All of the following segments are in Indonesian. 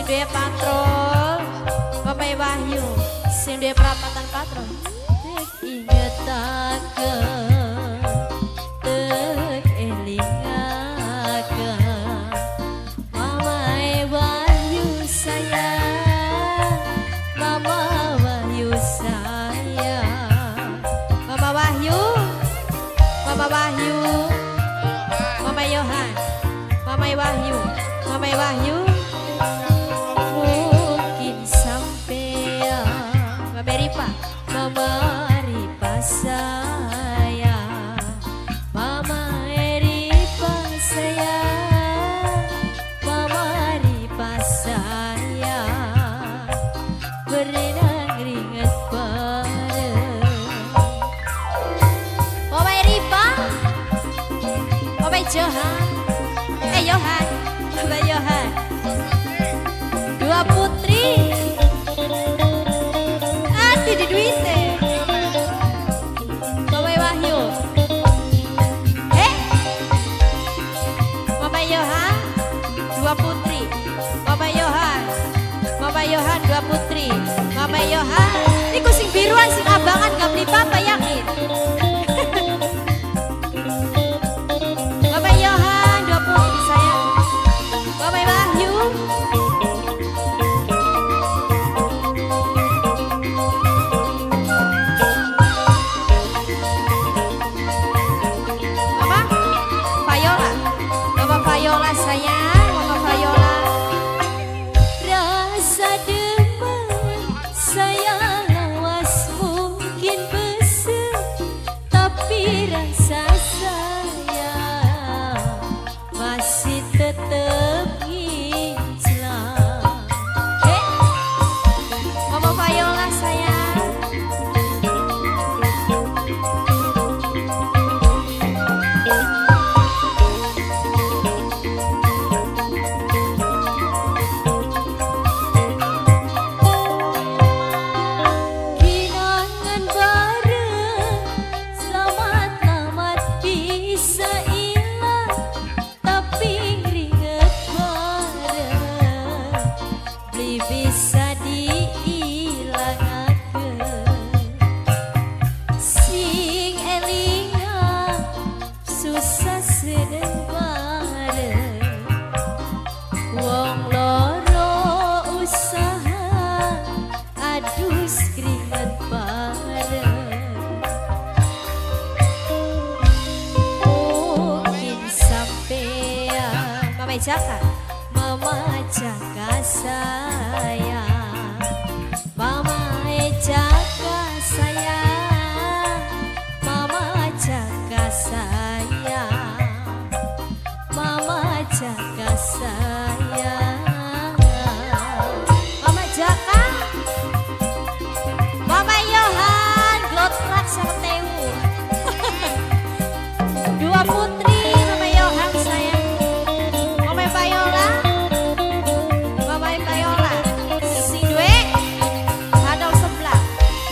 duwe patrol Mamae Wahyu sing duwe perapatan patrol ingetaken tek elingaken Mamae Wahyu sayang Mama Wahyu sayang Mama Wahyu Mama Wahyu Mama Yohan Mamae Wahyu Mamae Wahyu mungkin sampean Mama Ripa Mama Ripa sayang Mama Ripa sayang Mama Ripa sayang berenang ringet bareng Mama Ripa Mama Johan Yohan Mama Yohan dua putri nanti di duite Mama Wahyu Mama Yohan dua putri Mama Yohan dua putri Mama Yohan ini sing biruan sing abangan gak beli papa yakin Mama Yohan dua putri sayang Mama Wahyu Viola sayang, Mama Viola rasa demen sayang awas mungkin besar tapi rasa sayang masih tetap nginclang Mama Viola sayang bisa diilangake sing elingan susah sedeng bareng wong loro usaha adus keringet bareng mungkin sampean Mama Jaka Mama Jaka sayang Mama Jaka sayang Mama Jaka sayang Mama Jaka sayang Mama Jaka Mama Yohan glotrak sertewu dua putri Mama Yohan sayang Mama Viola Mama Viola si due handal sebelah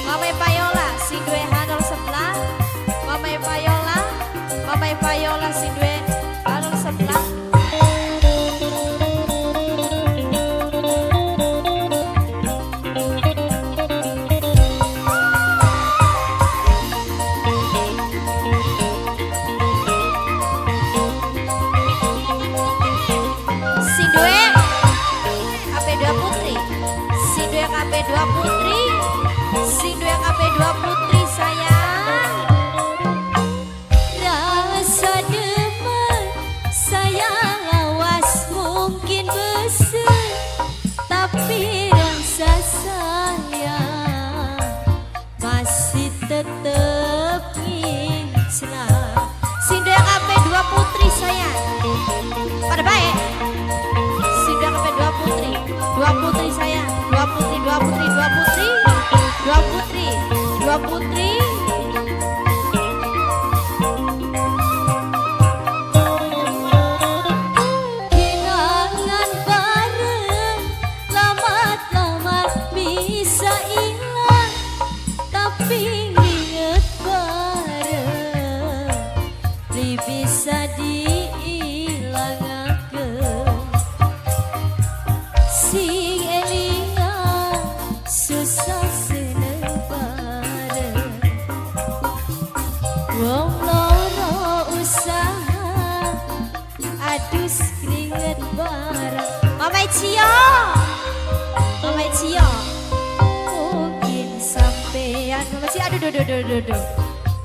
Mama Viola si due handal sebelah Mama Viola si due handal sebelah si due KP dua putri si dua KP dua putri sayang rasa demen sayang awas mungkin besar tapi rasa sayang masih tetap nginclang si dua KP dua putri sayang pada baik si dua KP dua putri sayang dua putri kenangan bareng lamat-lamat bisa hilang tapi inget bareng bisa diilangake si Cio, Mama Cio. Mungkin sampean Mama Cio, aduh.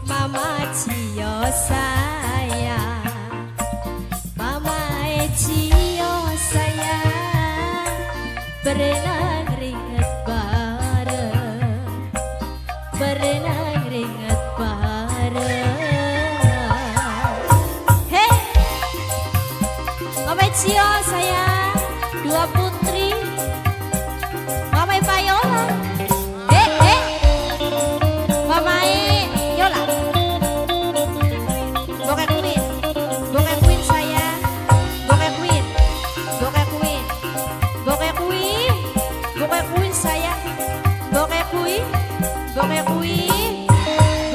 Mama Cio sayang, Mama Cio sayang, berenang ringet bareng, berenang ringet bareng. Hey, Mama Cio sayang, dua putri, Mama Payola. Mama Yola. Bokeh Queen sayang, Bokeh Queen, Bokeh Queen, Bokeh Queen, Bokeh Queen sayang, Bokeh Queen, Bokeh Queen,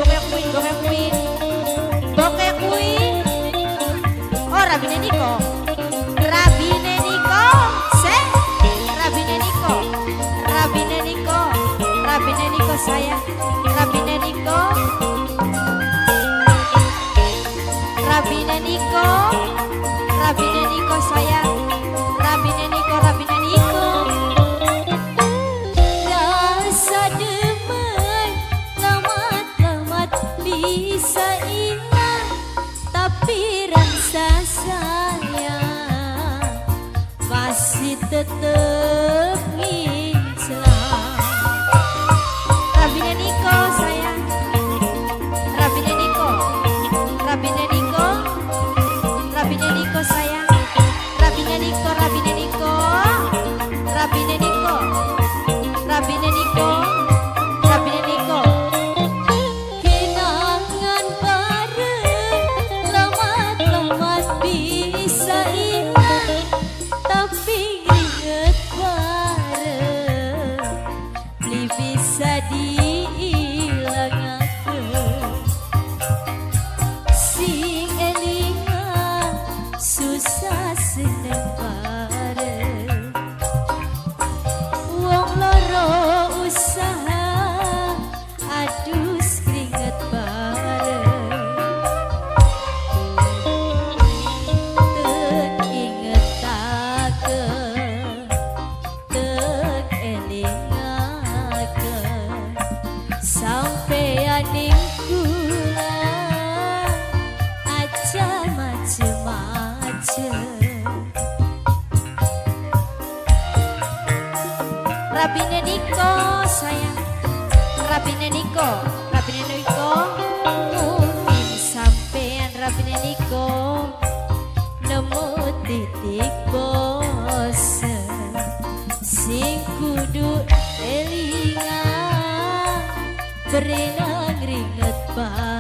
Bokeh Queen, Bokeh Queen, Bokeh Queen. Oh, Rabine Niko, Rabine Niko, Rabine Niko, Rabine Niko, Rabine Niko sayang, Rabine Niko, Rabine Niko, Rabine Niko sayang, Rabine Niko, Rabine Niko. Rasa demen lamat-lamat bisa hilang, tapi rasa sayang masih tetap ngincang. Rabine Niko sayang, Rabine Niko, Rabine Niko, Rabine Niko sayang, Rabine Niko, Rabine Niko, Rabine Niko, Rabine Niko, Rabine Niko. Kenangan bareng lamat-lamat bisa hilang, tapi inget bareng beli bisa diilangakeun. Sing elingan susah seneng bareng, wong loro usaha adus keringet bareng. Tek ingetakeun, tek elingakeun, sampean ning kula aja macem-macem. Rabine Niko sayang, Rabine Niko, Rabine Niko. Mungkin sampean Rabine Niko nemu titik bosen, sing kudu elingan berenang ringet bareng.